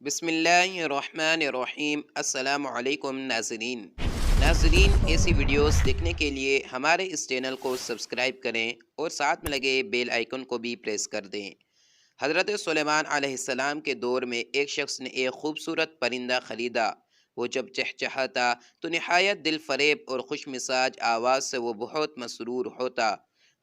بسم اللہ الرحمن الرحیم۔ السلام علیکم ناظرین ایسی ویڈیوز دیکھنے کے لیے ہمارے اس چینل کو سبسکرائب کریں اور ساتھ میں لگے بیل آئیکن کو بھی پریس کر دیں۔ حضرت سلیمان علیہ السلام کے دور میں ایک شخص نے ایک خوبصورت پرندہ خریدا۔ وہ جب چہچہاتا تو نہایت دل فریب اور خوش مزاج آواز سے وہ بہت مسرور ہوتا،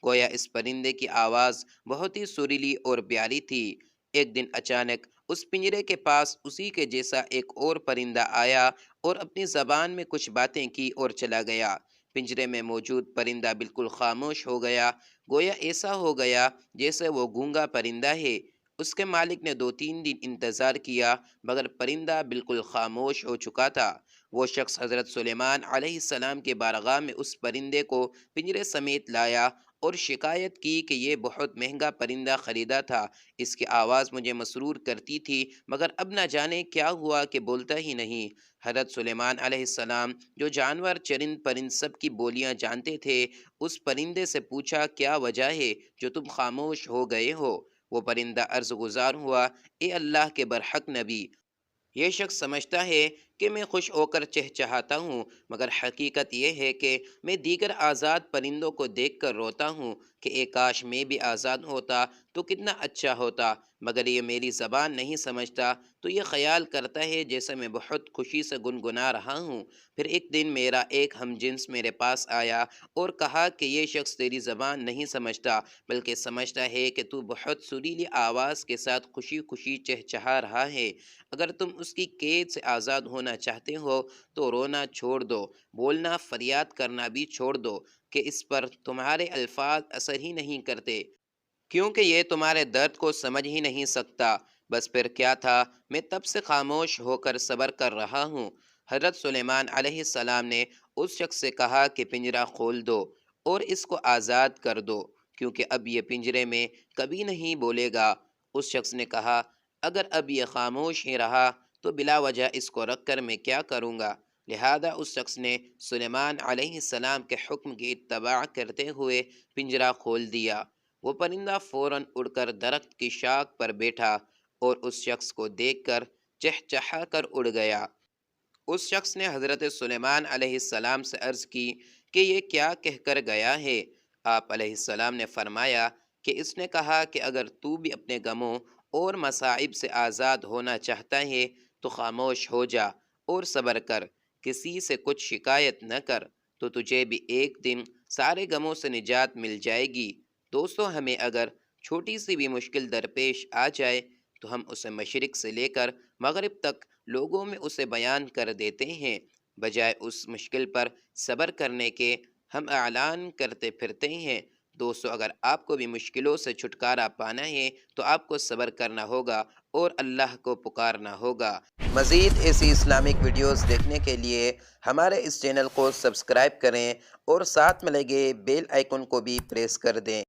گویا اس پرندے کی آواز بہت ہی سریلی اور پیاری تھی۔ ایک دن اچانک اس پنجرے کے پاس اسی کے جیسا ایک اور پرندہ آیا اور اپنی زبان میں کچھ باتیں کی اور چلا گیا۔ پنجرے میں موجود پرندہ بالکل خاموش ہو گیا، گویا ایسا ہو گیا جیسے وہ گونگا پرندہ ہے۔ اس کے مالک نے 2-3 دن انتظار کیا مگر پرندہ بالکل خاموش ہو چکا تھا۔ وہ شخص حضرت سلیمان علیہ السلام کے بارگاہ میں اس پرندے کو پنجرے سمیت لایا اور شکایت کی کہ یہ بہت مہنگا پرندہ خریدا تھا، اس کی آواز مجھے مسرور کرتی تھی مگر اب نہ جانے کیا ہوا کہ بولتا ہی نہیں۔ حضرت سلیمان علیہ السلام جو جانور چرند پرند سب کی بولیاں جانتے تھے، اس پرندے سے پوچھا کیا وجہ ہے جو تم خاموش ہو گئے ہو؟ وہ پرندہ عرض گزار ہوا، اے اللہ کے برحق نبی، یہ شخص سمجھتا ہے کہ میں خوش ہو کر چہچہاتا ہوں، مگر حقیقت یہ ہے کہ میں دیگر آزاد پرندوں کو دیکھ کر روتا ہوں کہ اے کاش میں بھی آزاد ہوتا تو کتنا اچھا ہوتا، مگر یہ میری زبان نہیں سمجھتا تو یہ خیال کرتا ہے جیسے میں بہت خوشی سے گنگنا رہا ہوں۔ پھر ایک دن میرا ایک ہم جنس میرے پاس آیا اور کہا کہ یہ شخص تیری زبان نہیں سمجھتا بلکہ سمجھتا ہے کہ تو بہت سریلی آواز کے ساتھ خوشی خوشی چہچہا رہا ہے۔ اگر تم اس کی قید سے آزاد ہونا چاہتے ہو تو رونا چھوڑ دو، بولنا فریاد کرنا بھی چھوڑ دو کہ اس پر تمہارے الفاظ اثر ہی نہیں کرتے، کیونکہ یہ تمہارے درد کو سمجھ ہی نہیں سکتا۔ بس پھر کیا تھا، میں تب سے خاموش ہو کر صبر کر رہا ہوں۔ حضرت سلیمان علیہ السلام نے اس شخص سے کہا کہ پنجرہ کھول دو اور اس کو آزاد کر دو، کیونکہ اب یہ پنجرے میں کبھی نہیں بولے گا۔ اس شخص نے کہا اگر اب یہ خاموش ہی رہا تو بلا وجہ اس کو رکھ کر میں کیا کروں گا؟ لہذا اس شخص نے سلیمان علیہ السلام کے حکم کی اتباع کرتے ہوئے پنجرہ کھول دیا۔ وہ پرندہ فوراً اڑ کر درخت کی شاخ پر بیٹھا اور اس شخص کو دیکھ کر چہچہا کر اڑ گیا۔ اس شخص نے حضرت سلیمان علیہ السلام سے عرض کی کہ یہ کیا کہہ کر گیا ہے؟ آپ علیہ السلام نے فرمایا کہ اس نے کہا کہ اگر تو بھی اپنے غموں اور مصائب سے آزاد ہونا چاہتا ہے تو خاموش ہو جا اور صبر کر، کسی سے کچھ شکایت نہ کر، تو تجھے بھی ایک دن سارے غموں سے نجات مل جائے گی۔ دوستو، ہمیں اگر چھوٹی سی بھی مشکل درپیش آ جائے تو ہم اسے مشرق سے لے کر مغرب تک لوگوں میں اسے بیان کر دیتے ہیں، بجائے اس مشکل پر صبر کرنے کے ہم اعلان کرتے پھرتے ہیں۔ دوستو، اگر آپ کو بھی مشکلوں سے چھٹکارا پانا ہے تو آپ کو صبر کرنا ہوگا اور اللہ کو پکارنا ہوگا۔ مزید ایسی اسلامک ویڈیوز دیکھنے کے لیے ہمارے اس چینل کو سبسکرائب کریں اور ساتھ میں لگے بیل آئیکن کو بھی پریس کر دیں۔